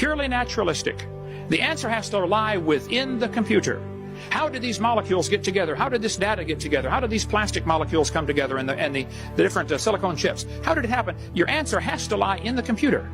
purely naturalistic. The answer has to lie within the computer. How did these molecules get together? How did this data get together? How did these plastic molecules come together and the different silicone chips? How did it happen? Your answer has to lie in the computer.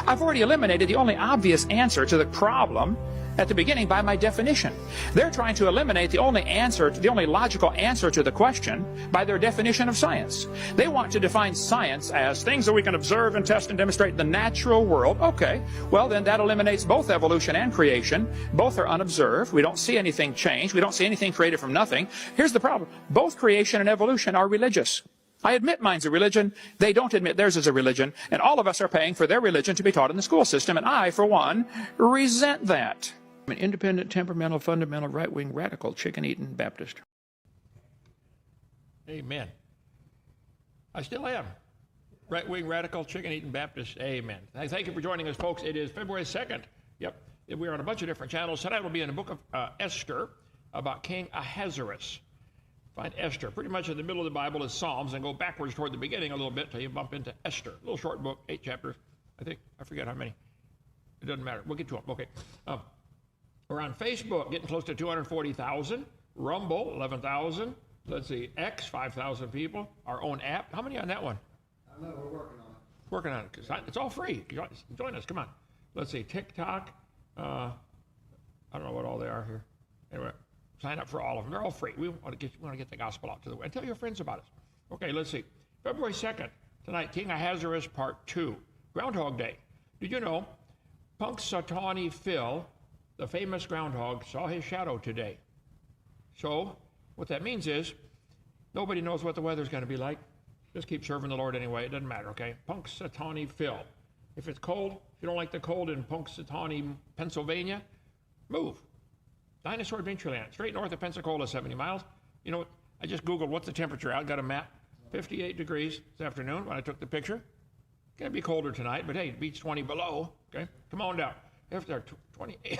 I've already eliminated the only obvious answer to the problem at the beginning by my definition. They're trying to eliminate the only logical answer to the question by their definition of science. They want to define science as things that we can observe and test and demonstrate in the natural world. Okay, well then that eliminates both evolution and creation. Both are unobserved. We don't see anything change. We don't see anything created from nothing. Here's the problem. Both creation and evolution are religious. I admit mine's a religion. They don't admit theirs is a religion. And all of us are paying for their religion to be taught in the school system. And I, for one, resent that. I'm an independent, temperamental, fundamental, right-wing, radical, chicken-eating Baptist. Amen. I still am. Right-wing, radical, chicken-eating Baptist. Amen. Thank you for joining us, folks. It is February 2nd. Yep. We are on a bunch of different channels. Tonight we'll be in the book of Esther about King Ahasuerus. Find Esther. Pretty much in the middle of the Bible is Psalms, and go backwards toward the beginning a little bit till you bump into Esther. A little short book, 8 chapters. I think. I forget how many. It doesn't matter. We'll get to them. Okay. We're on Facebook, getting close to 240,000. Rumble, 11,000. Let's see, X, 5,000 people. Our own app. How many on that one? I know, we're working on it. Working on it. It's all free. Join us. Come on. Let's see, TikTok. I don't know what all they are here. Anyway, sign up for all of them. They're all free. We want to get the gospel out to the world. And tell your friends about us. Okay, let's see. February 2nd, tonight, King Ahasuerus Part 2. Groundhog Day. Did you know Punxsutawney Phil, the famous groundhog, saw his shadow today? So what that means is nobody knows what the weather's going to be like. Just keep serving the Lord anyway. It doesn't matter, okay? Punxsutawney Phil. If it's cold, if you don't like the cold in Punxsutawney, Pennsylvania, move. Dinosaur Adventureland, straight north of Pensacola, 70 miles. You know, I just Googled what's the temperature out, got a map. 58 degrees this afternoon when I took the picture. It's going to be colder tonight, but hey, it beats 20 below, okay? Come on down. After 28.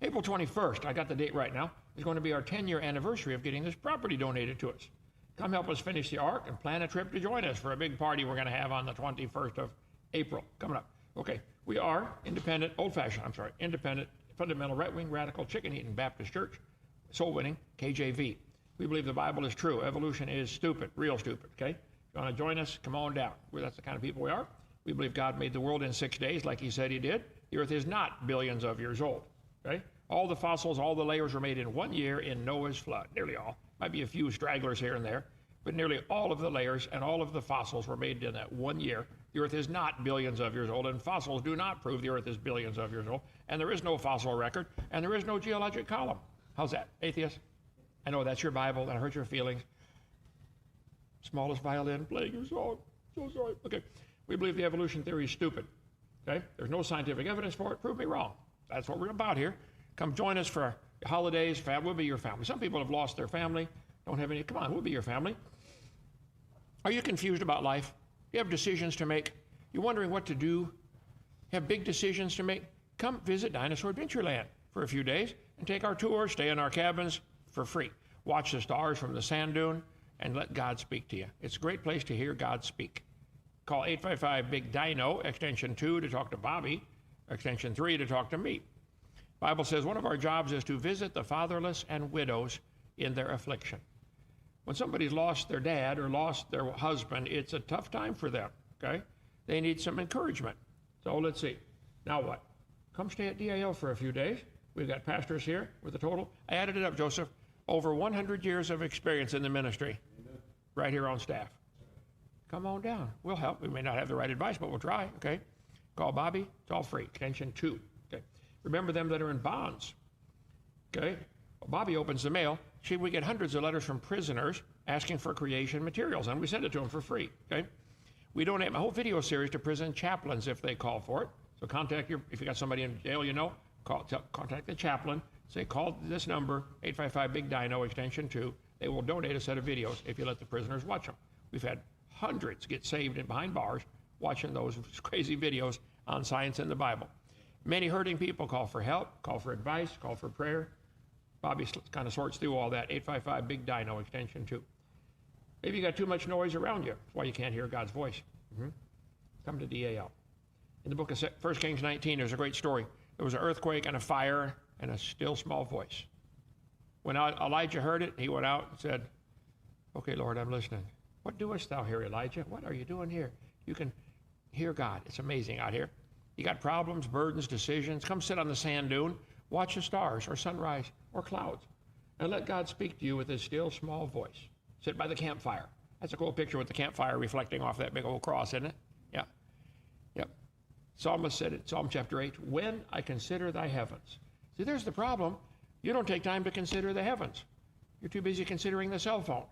April 21st, I got the date right now, is going to be our 10-year anniversary of getting this property donated to us. Come help us finish the ark and plan a trip to join us for a big party we're going to have on the 21st of April. Coming up. Okay, we are independent, independent, fundamental, right-wing, radical, chicken-eating Baptist church, soul-winning, KJV. We believe the Bible is true. Evolution is stupid, real stupid, okay? If you want to join us, come on down. That's the kind of people we are. We believe God made the world in 6 days like he said he did. The earth is not billions of years old, okay? All the fossils, all the layers were made in 1 year in Noah's flood, nearly all. Might be a few stragglers here and there, but nearly all of the layers and all of the fossils were made in that 1 year. The earth is not billions of years old, and fossils do not prove the earth is billions of years old, and there is no fossil record, and there is no geologic column. How's that, atheist? I know that's your Bible, that hurts your feelings. Smallest violin playing your song. So sorry. Okay. We believe the evolution theory is stupid. Okay? There's no scientific evidence for it. Prove me wrong. That's what we're about here. Come join us for holidays. We'll be your family. Some people have lost their family, don't have any. Come on, we'll be your family. Are you confused about life? You have decisions to make. You're wondering what to do. You have big decisions to make. Come visit Dinosaur Adventureland for a few days and take our tour, stay in our cabins for free. Watch the stars from the sand dune and let God speak to you. It's a great place to hear God speak. Call 855-BIG-DINO, extension 2 to talk to Bobby, extension 3 to talk to me. Bible says one of our jobs is to visit the fatherless and widows in their affliction. When somebody's lost their dad or lost their husband, it's a tough time for them, okay? They need some encouragement. So let's see. Now what? Come stay at DAL for a few days. We've got pastors here with a total, I added it up, Joseph, over 100 years of experience in the ministry. Amen. Right here on staff. Come on down. We'll help. We may not have the right advice, but we'll try, okay? Call Bobby. It's all free. Extension 2, okay? Remember them that are in bonds, okay? Well, Bobby opens the mail. See, we get hundreds of letters from prisoners asking for creation materials, and we send it to them for free, okay? We donate my whole video series to prison chaplains if they call for it. So contact if you got somebody in jail, you know, contact the chaplain. Say, call this number, 855-BIG-DINO, extension 2. They will donate a set of videos if you let the prisoners watch them. We've had hundreds get saved in behind bars watching those crazy videos on science and the Bible. Many hurting people call for help, call for advice, call for prayer. Bobby kind of sorts through all that. 855-BIG-DINO, extension 2. Maybe you got too much noise around you. That's why you can't hear God's voice. come to DAL. In the book of 1 Kings 19, there's a great story. There was an earthquake and a fire and a still small voice. When Elijah heard it, he went out and said, "Okay, Lord, I'm listening." "What doest thou here, Elijah? What are you doing here?" You can hear God. It's amazing out here. You got problems, burdens, decisions. Come sit on the sand dune, watch the stars or sunrise or clouds, and let God speak to you with his still small voice. Sit by the campfire. That's a cool picture with the campfire reflecting off that big old cross, isn't it? Yeah. Yep. Psalmist said it, Psalm chapter 8, "When I consider thy heavens." See, there's the problem. You don't take time to consider the heavens. You're too busy considering the cell phone.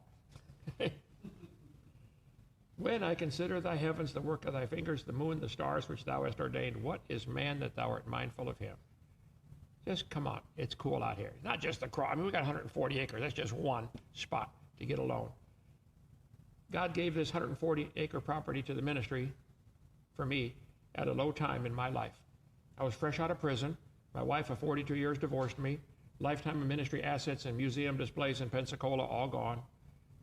"When I consider thy heavens, the work of thy fingers, the moon, the stars which thou hast ordained, what is man that thou art mindful of him?" Just come on. It's cool out here. Not just the cross. I mean, we got 140 acres. That's just one spot to get a loan. God gave this 140-acre property to the ministry for me at a low time in my life. I was fresh out of prison. My wife of 42 years divorced me. Lifetime of ministry assets and museum displays in Pensacola all gone.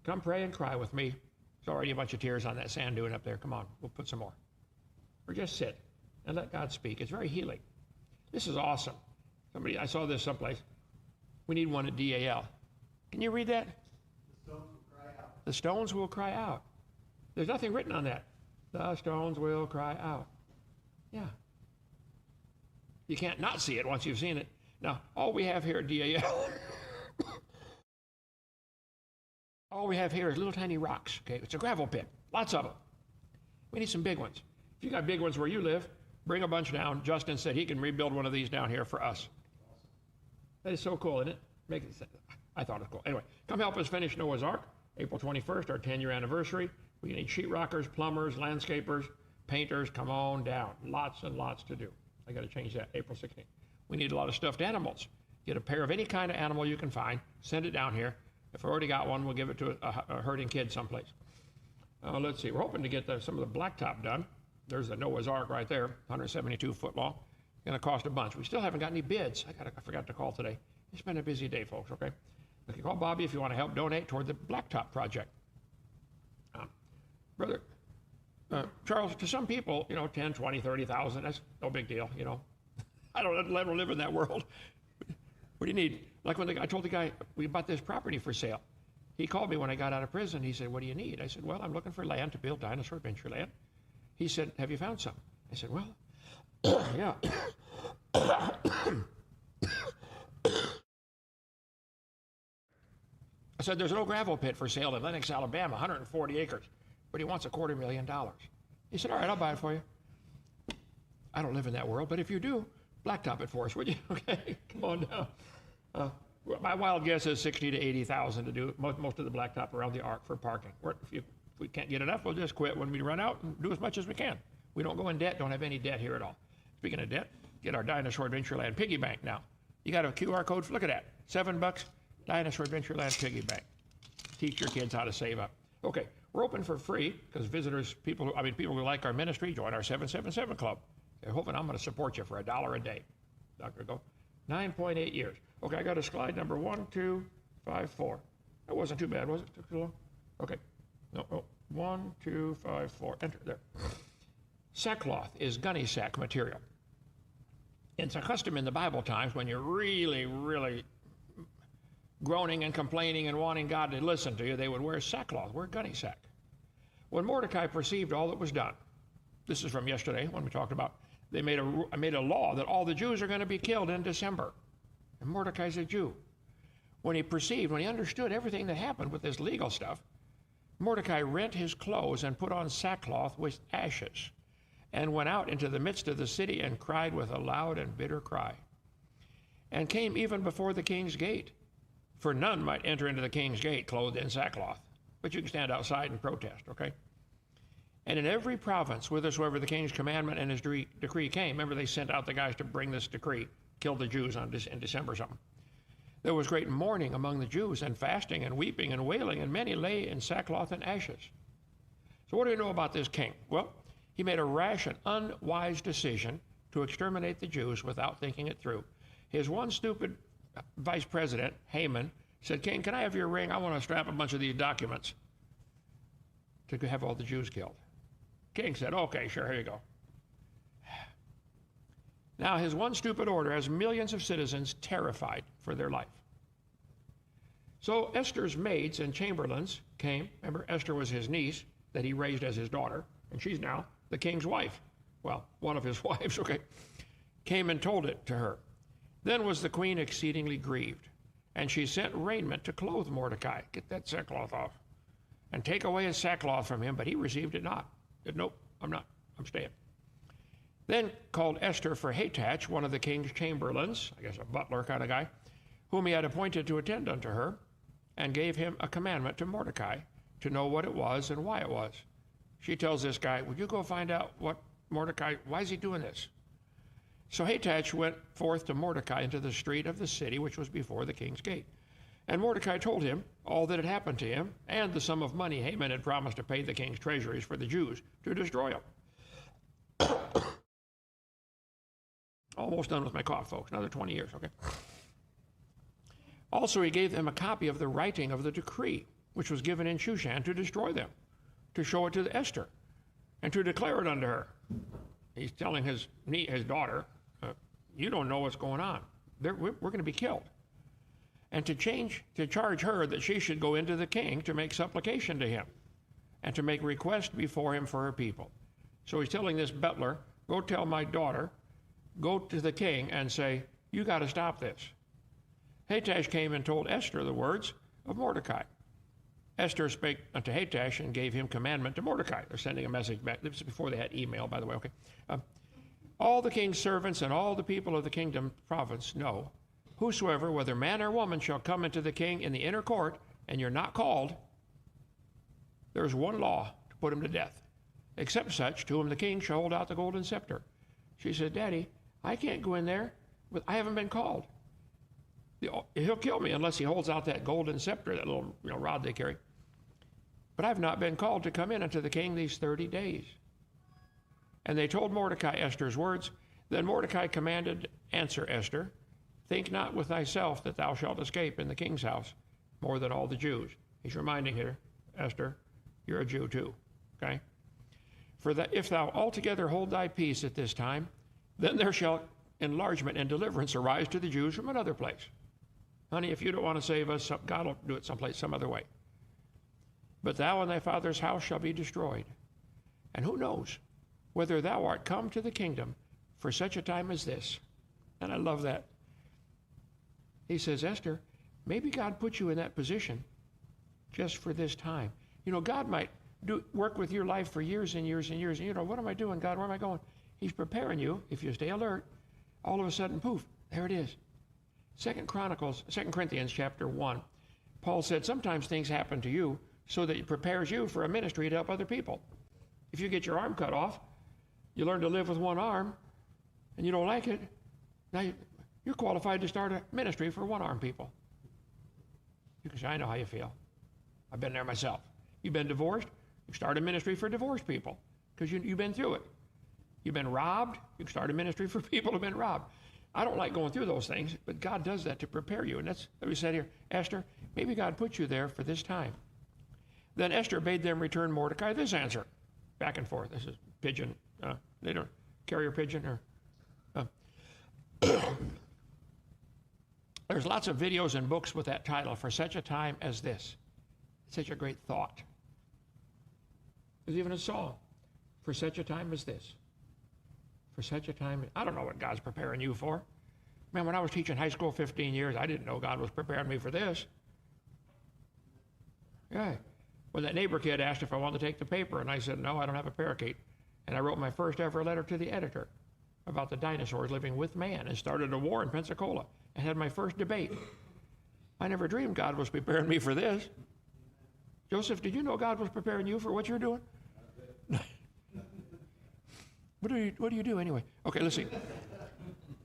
Come pray and cry with me. There's already a bunch of tears on that sand dune up there. Come on, we'll put some more. Or just sit and let God speak. It's very healing. This is awesome. I saw this someplace. We need one at DAL. Can you read that? The stones will cry out. The stones will cry out. There's nothing written on that. The stones will cry out. Yeah. You can't not see it once you've seen it. Now, all we have here at DAL, all we have here is little tiny rocks, okay? It's a gravel pit, lots of them. We need some big ones. If you got big ones where you live, bring a bunch down. Justin said he can rebuild one of these down here for us. That is so cool, isn't it? I thought it was cool. Anyway, come help us finish Noah's Ark, April 21st, our 10-year anniversary. We need sheetrockers, plumbers, landscapers, painters. Come on down. Lots and lots to do. I got to change that, April 16th. We need a lot of stuffed animals. Get a pair of any kind of animal you can find, send it down here. If I already got one, we'll give it to a herding kid someplace. Let's see, we're hoping to get some of the blacktop done. There's the Noah's Ark right there, 172 foot long. Going to cost a bunch. We still haven't got any bids. I forgot to call today. It's been a busy day, folks, okay? You can call Bobby if you want to help donate toward the blacktop project. Brother, Charles, to some people, 10, 20, 30,000, that's no big deal, I don't live in that world. What do you need? Like when I told the guy, we bought this property for sale. He called me when I got out of prison. He said, "What do you need?" I said, "Well, I'm looking for land to build Dinosaur Adventureland." He said, "Have you found some?" I said, "Well, yeah." I said, "There's an old gravel pit for sale in Lenox, Alabama, 140 acres, but he wants $250,000. He said, "All right, I'll buy it for you." I don't live in that world, but if you do, blacktop it for us, would you? Okay, come on down. My wild guess is 60 to 80,000 to do most of the blacktop around the Ark for parking. If we can't get enough, we'll just quit when we run out and do as much as we can. We don't go in debt, don't have any debt here at all. Speaking of debt, get our Dinosaur Adventureland piggy bank now. You got a QR code? Look at that. $7, Dinosaur Adventureland piggy bank. Teach your kids how to save up. Okay, we're open for free because visitors, people who like our ministry, join our 777 club. They're hoping I'm going to support you for $1 a day. Dr. Go. 9.8 years. Okay, I got a slide number 1, 2, 5, 4. That wasn't too bad, was it? Took too long? Okay. No. 1, 2, 5, 4. Enter there. Sackcloth is gunny sack material. It's a custom in the Bible times when you're really, really groaning and complaining and wanting God to listen to you, they would wear sackcloth, wear gunny sack. When Mordecai perceived all that was done, this is from yesterday when we talked about, they made a law that all the Jews are going to be killed in December. And Mordecai's a Jew. When he understood everything that happened with this legal stuff, Mordecai rent his clothes and put on sackcloth with ashes and went out into the midst of the city and cried with a loud and bitter cry, and came even before the king's gate. For none might enter into the king's gate clothed in sackcloth, but you can stand outside and protest, okay? And in every province, whithersoever the king's commandment and his decree came, remember they sent out the guys to bring this decree, kill the Jews in December or something. There was great mourning among the Jews, and fasting and weeping and wailing, and many lay in sackcloth and ashes. So what do we know about this king? Well, he made a rash and unwise decision to exterminate the Jews without thinking it through. His one stupid vice president, Haman, said, "King, can I have your ring? I want to strap a bunch of these documents to have all the Jews killed." king said, okay, sure, here you go. Now, his one stupid order has millions of citizens terrified for their life. So Esther's maids and chamberlains came. Remember, Esther was his niece that he raised as his daughter, and she's now the king's wife. Well, one of his wives, okay. Came and told it to her. Then was the queen exceedingly grieved, and she sent raiment to clothe Mordecai. Get that sackcloth off. And take away his sackcloth from him, but he received it not. Said, nope, I'm not. I'm staying. Then called Esther for Hathach, one of the king's chamberlains, I guess a butler kind of guy, whom he had appointed to attend unto her, and gave him a commandment to Mordecai to know what it was and why it was. She tells this guy, would you go find out what Mordecai, why is he doing this? So Hathach went forth to Mordecai into the street of the city, which was before the king's gate. And Mordecai told him all that had happened to him, and the sum of money Haman had promised to pay the king's treasuries for the Jews to destroy him. Almost done with my cough, folks. Another 20 years, okay? Also, he gave them a copy of the writing of the decree, which was given in Shushan to destroy them, to show it to Esther, and to declare it unto her. He's telling his daughter, you don't know what's going on. We're going to be killed. And to charge her that she should go into the king to make supplication to him, and to make request before him for her people. So he's telling this butler, go tell my daughter, go to the king and say, you got to stop this. Hathach came and told Esther the words of Mordecai. Esther spake unto Hathach and gave him commandment to Mordecai. They're sending a message back. This is before they had email, by the way, okay? All the king's servants and all the people of the kingdom province know, whosoever, whether man or woman, shall come into the king in the inner court, and you're not called, there's one law to put him to death, except such to whom the king shall hold out the golden scepter. She said, Daddy, I can't go in there, but I haven't been called. He'll kill me unless he holds out that golden scepter, that little rod they carry. But I've not been called to come in unto the king these 30 days. And they told Mordecai Esther's words. Then Mordecai commanded, answer Esther, think not with thyself that thou shalt escape in the king's house more than all the Jews. He's reminding her, Esther, you're a Jew too, okay? For that if thou altogether hold thy peace at this time, then there shall enlargement and deliverance arise to the Jews from another place. Honey, if you don't want to save us, God will do it someplace, some other way. But thou and thy father's house shall be destroyed. And who knows whether thou art come to the kingdom for such a time as this. And I love that. He says, Esther, maybe God put you in that position just for this time. God might work with your life for years and years and years. And what am I doing, God? Where am I going? He's preparing you. If you stay alert, all of a sudden, poof, there it is. 2 Corinthians chapter 1, Paul said sometimes things happen to you so that it prepares you for a ministry to help other people. If you get your arm cut off, you learn to live with one arm, and you don't like it, now you're qualified to start a ministry for one-armed people. You can say, I know how you feel. I've been there myself. You've been divorced, you start a ministry for divorced people because you've been through it. You've been robbed, you can start a ministry for people who've been robbed. I don't like going through those things, but God does that to prepare you. And that's what we said here. Esther, maybe God put you there for this time. Then Esther bade them return Mordecai this answer. Back and forth. This is pigeon. They don't carrier pigeon or. There's lots of videos and books with that title, For Such a Time as This. It's such a great thought. There's even a song, For Such a Time as This. For such a time, I don't know what God's preparing you for. Man, when I was teaching high school 15 years, I didn't know God was preparing me for this. Yeah. When that neighbor kid asked if I wanted to take the paper, and I said, no, I don't have a parakeet. And I wrote my first ever letter to the editor about the dinosaurs living with man and started a war in Pensacola and had my first debate. I never dreamed God was preparing me for this. Joseph, did you know God was preparing you for what you're doing? What do you do anyway? Okay, let's see.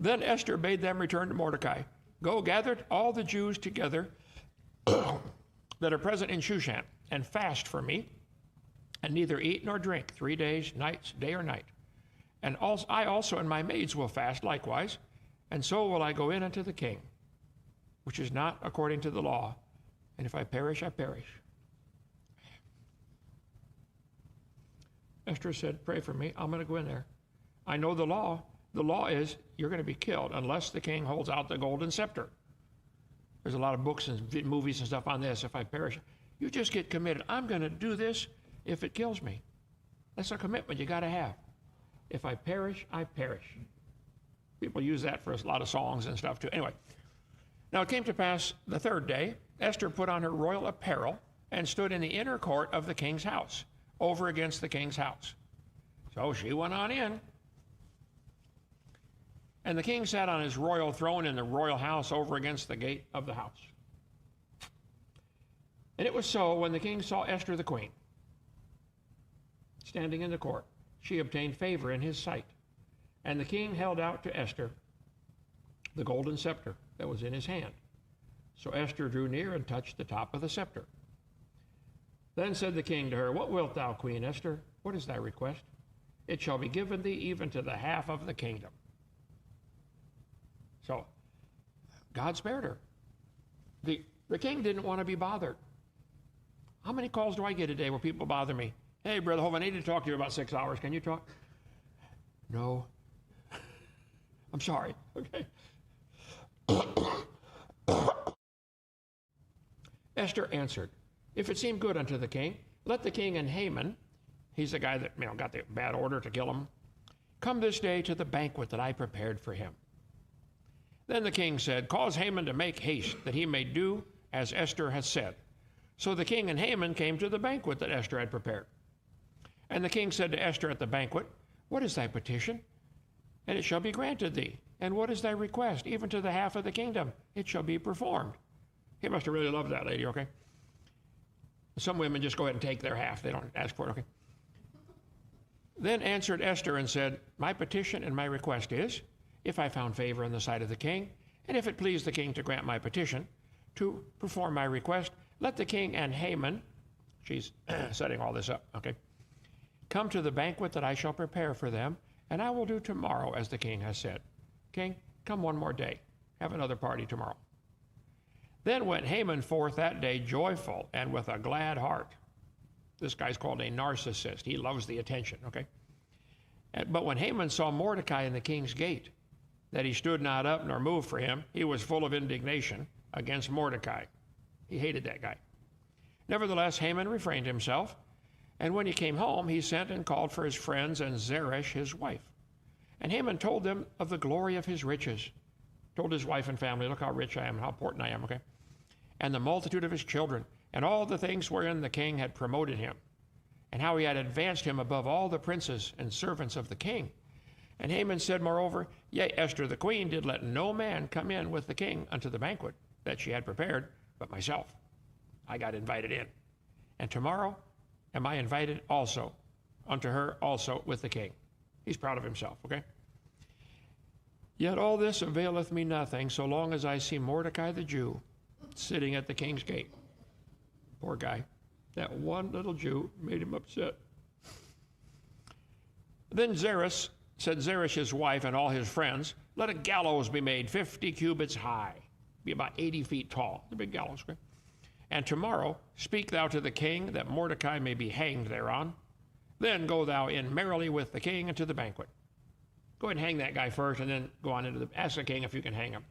Then Esther bade them return to Mordecai. Go, gather all the Jews together that are present in Shushan, and fast for me, and neither eat nor drink 3 days, nights, day or night. And I also and my maids will fast likewise, and so will I go in unto the king, which is not according to the law. And if I perish, I perish. Esther said, pray for me. I'm going to go in there. I know the law. The law is you're going to be killed unless the king holds out the golden scepter. There's a lot of books and movies and stuff on this. If I perish, you just get committed. I'm going to do this if it kills me. That's a commitment you got to have. If I perish, I perish. People use that for a lot of songs and stuff too. Anyway, now it came to pass the third day, Esther put on her royal apparel and stood in the inner court of the king's house, over against the king's house. So she went on in. And the king sat on his royal throne in the royal house over against the gate of the house. And it was so, when the king saw Esther the queen standing in the court, she obtained favor in his sight. And the king held out to Esther the golden scepter that was in his hand. So Esther drew near and touched the top of the scepter. Then said the king to her, what wilt thou, Queen Esther? What is thy request? It shall be given thee even to the half of the kingdom. So God spared her. The king didn't want to be bothered. How many calls do I get a day where people bother me? Hey, Brother Hove, I need to talk to you about 6 hours. Can you talk? No. I'm sorry. Okay. Esther answered, if it seem good unto the king, let the king and Haman, he's the guy that got the bad order to kill him, come this day to the banquet that I prepared for him. Then the king said, cause Haman to make haste, that he may do as Esther has said. So the king and Haman came to the banquet that Esther had prepared. And the king said to Esther at the banquet, what is thy petition? And it shall be granted thee. And what is thy request? Even to the half of the kingdom, it shall be performed. He must have really loved that lady, okay? Some women just go ahead and take their half. They don't ask for it, okay? Then answered Esther and said, my petition and my request is, if I found favor in the sight of the king, and if it please the king to grant my petition, to perform my request, let the king and Haman, she's setting all this up, okay, come to the banquet that I shall prepare for them, and I will do tomorrow as the king has said. King, come one more day. Have another party tomorrow. Then went Haman forth that day joyful and with a glad heart. This guy's called a narcissist. He loves the attention, okay? But when Haman saw Mordecai in the king's gate, that he stood not up nor moved for him, he was full of indignation against Mordecai. He hated that guy. Nevertheless, Haman refrained himself, and when he came home, he sent and called for his friends and Zeresh, his wife. And Haman told them of the glory of his riches. Told his wife and family, look how rich I am and how important I am, okay? And the multitude of his children, and all the things wherein the king had promoted him, and how he had advanced him above all the princes and servants of the king. And Haman said, moreover, yea, Esther the queen did let no man come in with the king unto the banquet that she had prepared, but myself. I got invited in. And tomorrow am I invited also unto her also with the king. He's proud of himself, okay? Yet all this availeth me nothing, so long as I see Mordecai the Jew sitting at the king's gate. Poor guy. That one little Jew made him upset. Then said Zeresh his wife and all his friends, let a gallows be made 50 cubits high, be about 80 feet tall. The big gallows, okay? And tomorrow speak thou to the king that Mordecai may be hanged thereon. Then go thou in merrily with the king into the banquet. Go ahead and hang that guy first, and then go on into ask the king if you can hang him.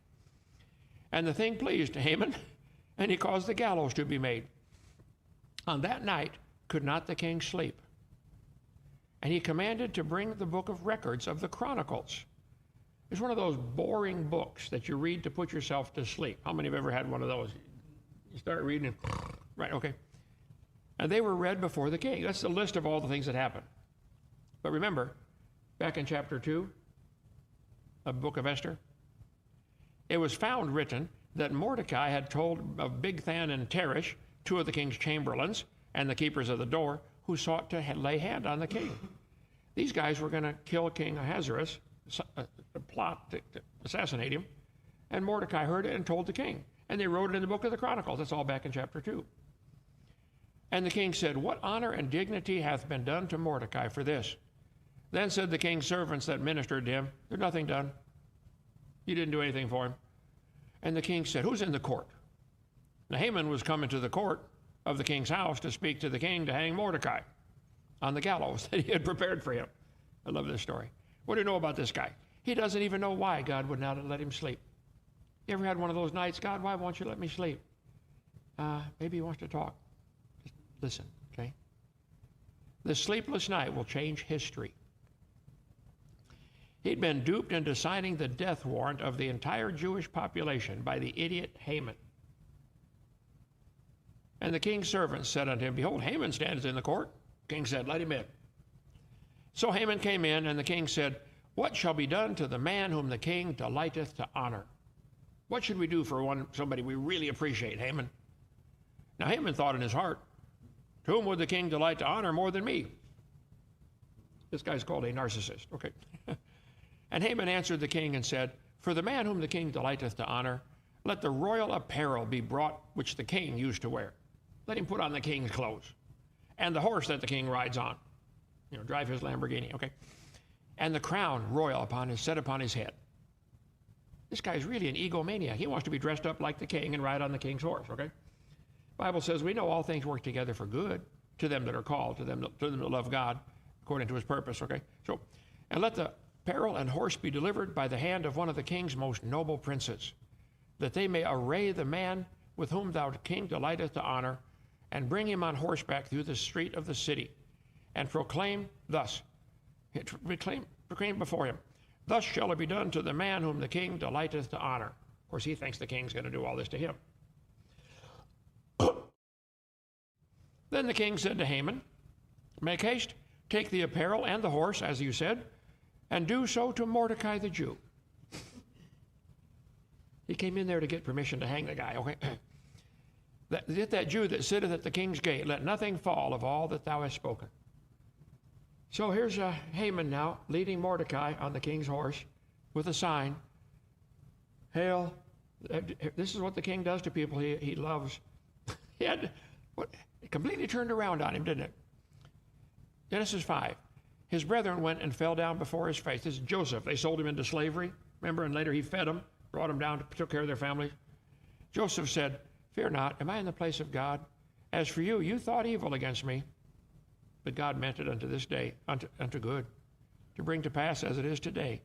And the thing pleased Haman, and he caused the gallows to be made. On that night could not the king sleep. And he commanded to bring the book of records of the Chronicles. It's one of those boring books that you read to put yourself to sleep. How many have ever had one of those? You start reading and, right, okay. And they were read before the king. That's the list of all the things that happened. But remember, back in chapter 2 of the book of Esther, it was found written that Mordecai had told of Bigthan and Teresh, two of the king's chamberlains and the keepers of the door, who sought to lay hand on the king. These guys were going to kill King Ahasuerus, plot to assassinate him, and Mordecai heard it and told the king. And they wrote it in the book of the Chronicles. That's all back in chapter 2. And the king said, what honor and dignity hath been done to Mordecai for this? Then said the king's servants that ministered to him, there's nothing done. You didn't do anything for him. And the king said, who's in the court? Now Haman was coming to the court of the king's house to speak to the king to hang Mordecai. on the gallows that he had prepared for him. I love this story. What do you know about this guy? He doesn't even know why God would not let him sleep. You ever had one of those nights, God, why won't you let me sleep? Maybe he wants to talk. Just listen, okay? The sleepless night will change history. He'd been duped into signing the death warrant of the entire Jewish population by the idiot Haman. And the king's servants said unto him, behold, Haman stands in the court. The king said, let him in. So Haman came in, and the king said, what shall be done to the man whom the king delighteth to honor? What should we do for somebody we really appreciate, Haman? Now Haman thought in his heart, to whom would the king delight to honor more than me? This guy's called a narcissist. Okay. And Haman answered the king and said, for the man whom the king delighteth to honor, let the royal apparel be brought which the king used to wear. Let him put on the king's clothes. And the horse that the king rides on. You know, drive his Lamborghini, okay? And the crown royal set upon his head. This guy's really an egomaniac. He wants to be dressed up like the king and ride on the king's horse, okay? The Bible says we know all things work together for good to them that are called, to them that love God according to his purpose, okay? So, and let the apparel and horse be delivered by the hand of one of the king's most noble princes, that they may array the man with whom thou king delighteth to honor, and bring him on horseback through the street of the city, and proclaim before him, thus shall it be done to the man whom the king delighteth to honor. Of course, he thinks the king's going to do all this to him. Then the king said to Haman, make haste, take the apparel and the horse, as you said, and do so to Mordecai the Jew. He came in there to get permission to hang the guy, okay? that Jew that sitteth at the king's gate, let nothing fall of all that thou hast spoken. So here's Haman now leading Mordecai on the king's horse with a sign. Hail, this is what the king does to people he loves. It completely turned around on him, didn't it? Genesis 5. His brethren went and fell down before his face. This is Joseph. They sold him into slavery, remember, and later he fed them, brought them down, took care of their families. Joseph said, fear not, am I in the place of God? As for you, you thought evil against me, but God meant it unto this day, unto good, to bring to pass as it is today,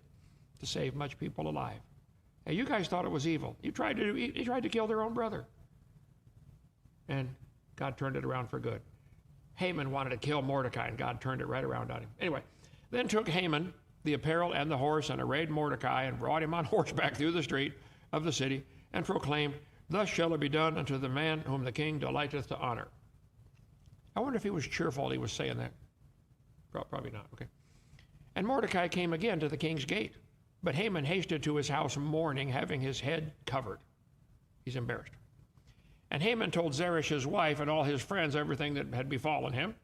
to save much people alive. Hey, you guys thought it was evil. You tried to kill their own brother. And God turned it around for good. Haman wanted to kill Mordecai, and God turned it right around on him. Anyway, then took Haman the apparel and the horse, and arrayed Mordecai, and brought him on horseback through the street of the city, and proclaimed, thus shall it be done unto the man whom the king delighteth to honor. I wonder if he was cheerful he was saying that. Probably not, okay. And Mordecai came again to the king's gate, but Haman hasted to his house mourning, having his head covered. He's embarrassed. And Haman told Zeresh his wife and all his friends everything that had befallen him.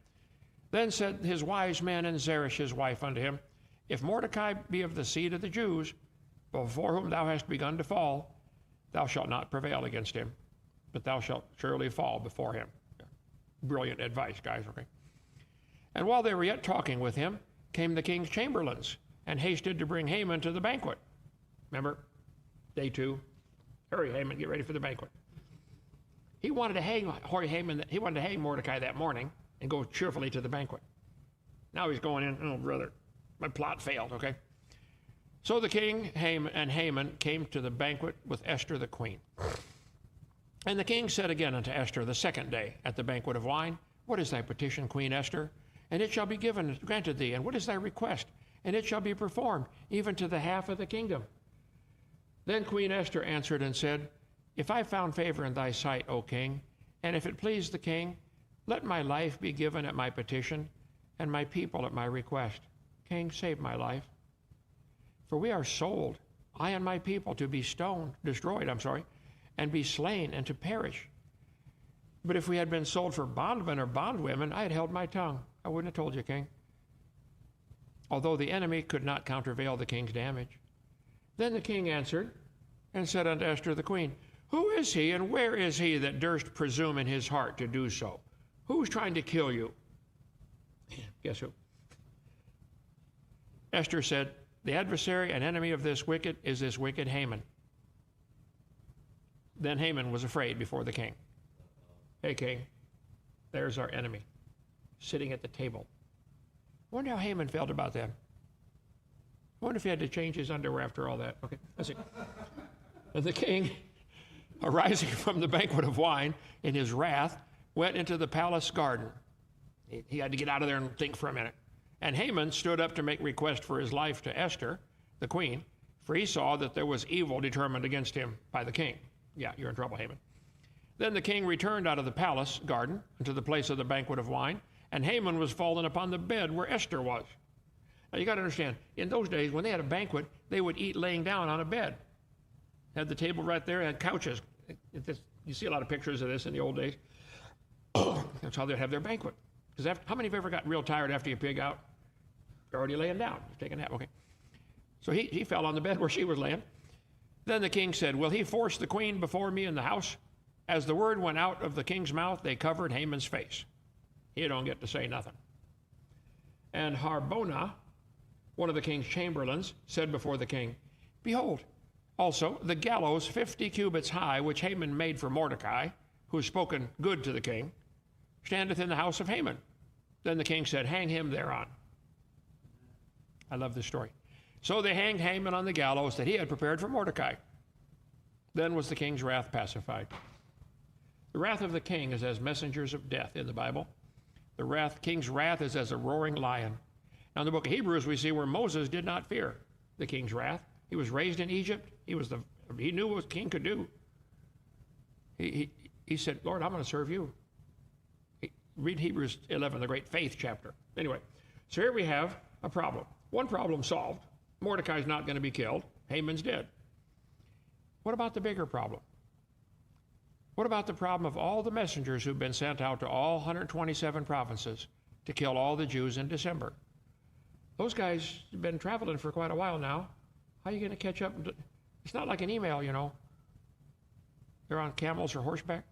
Then said his wise men and Zeresh his wife unto him, if Mordecai be of the seed of the Jews, before whom thou hast begun to fall, thou shalt not prevail against him, but thou shalt surely fall before him. Brilliant advice, guys, okay? And while they were yet talking with him, came the king's chamberlains, and hasted to bring Haman to the banquet. Remember, day 2. Hurry, Haman, get ready for the banquet. He wanted to hang Mordecai that morning and go cheerfully to the banquet. Now he's going in, oh, brother, my plot failed, okay? So the king and Haman came to the banquet with Esther the queen. And the king said again unto Esther the second day at the banquet of wine, what is thy petition, Queen Esther? And it shall be granted thee. And what is thy request? And it shall be performed, even to the half of the kingdom. Then Queen Esther answered and said, if I found favor in thy sight, O king, and if it please the king, let my life be given at my petition, and my people at my request. King, save my life. For we are sold, I and my people, to be destroyed, and be slain and to perish. But if we had been sold for bondmen or bondwomen, I had held my tongue. I wouldn't have told you, king. Although the enemy could not countervail the king's damage. Then the king answered and said unto Esther the queen, who is he and where is he that durst presume in his heart to do so? Who's trying to kill you? Guess who? Esther said, the adversary and enemy of this wicked is this wicked Haman. Then Haman was afraid before the king. Hey, king, there's our enemy sitting at the table. wonder how Haman felt about that. I wonder if he had to change his underwear after all that. Okay, that's it. And the king, arising from the banquet of wine in his wrath, went into the palace garden. He had to get out of there and think for a minute. And Haman stood up to make request for his life to Esther, the queen, for he saw that there was evil determined against him by the king. Yeah, you're in trouble, Haman. Then the king returned out of the palace garden into the place of the banquet of wine, and Haman was fallen upon the bed where Esther was. Now you got to understand, in those days when they had a banquet, they would eat laying down on a bed. Had the table right there, had couches. You see a lot of pictures of this in the old days. That's how they'd have their banquet. Because how many of you ever got real tired after you pig out? You're already laying down. You're taking a nap. Okay. So he fell on the bed where she was laying. Then the king said, will he force the queen before me in the house? As the word went out of the king's mouth, they covered Haman's face. He don't get to say nothing. And Harbona, one of the king's chamberlains, said before the king, behold, also the gallows 50 cubits high, which Haman made for Mordecai, who has spoken good to the king, standeth in the house of Haman. Then the king said, hang him thereon. I love this story. So they hanged Haman on the gallows that he had prepared for Mordecai. Then was the king's wrath pacified. The wrath of the king is as messengers of death in the Bible. The king's wrath is as a roaring lion. Now in the book of Hebrews we see where Moses did not fear the king's wrath. He was raised in Egypt. He knew what the king could do. He said, Lord, I'm going to serve you. Read Hebrews 11, the great faith chapter. Anyway, so here we have a problem. One problem solved. Mordecai's not going to be killed. Haman's dead. What about the bigger problem? What about the problem of all the messengers who've been sent out to all 127 provinces to kill all the Jews in December? Those guys have been traveling for quite a while now. How are you going to catch up? It's not like an email, you know. They're on camels or horseback.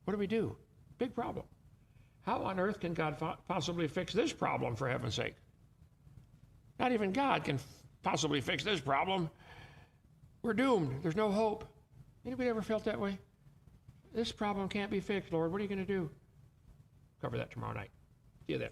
What do we do? Big problem. How on earth can God possibly fix this problem, for heaven's sake? Not even God can possibly fix this problem. We're doomed. There's no hope. Anybody ever felt that way? This problem can't be fixed, Lord. What are you going to do? Cover that tomorrow night. See you then.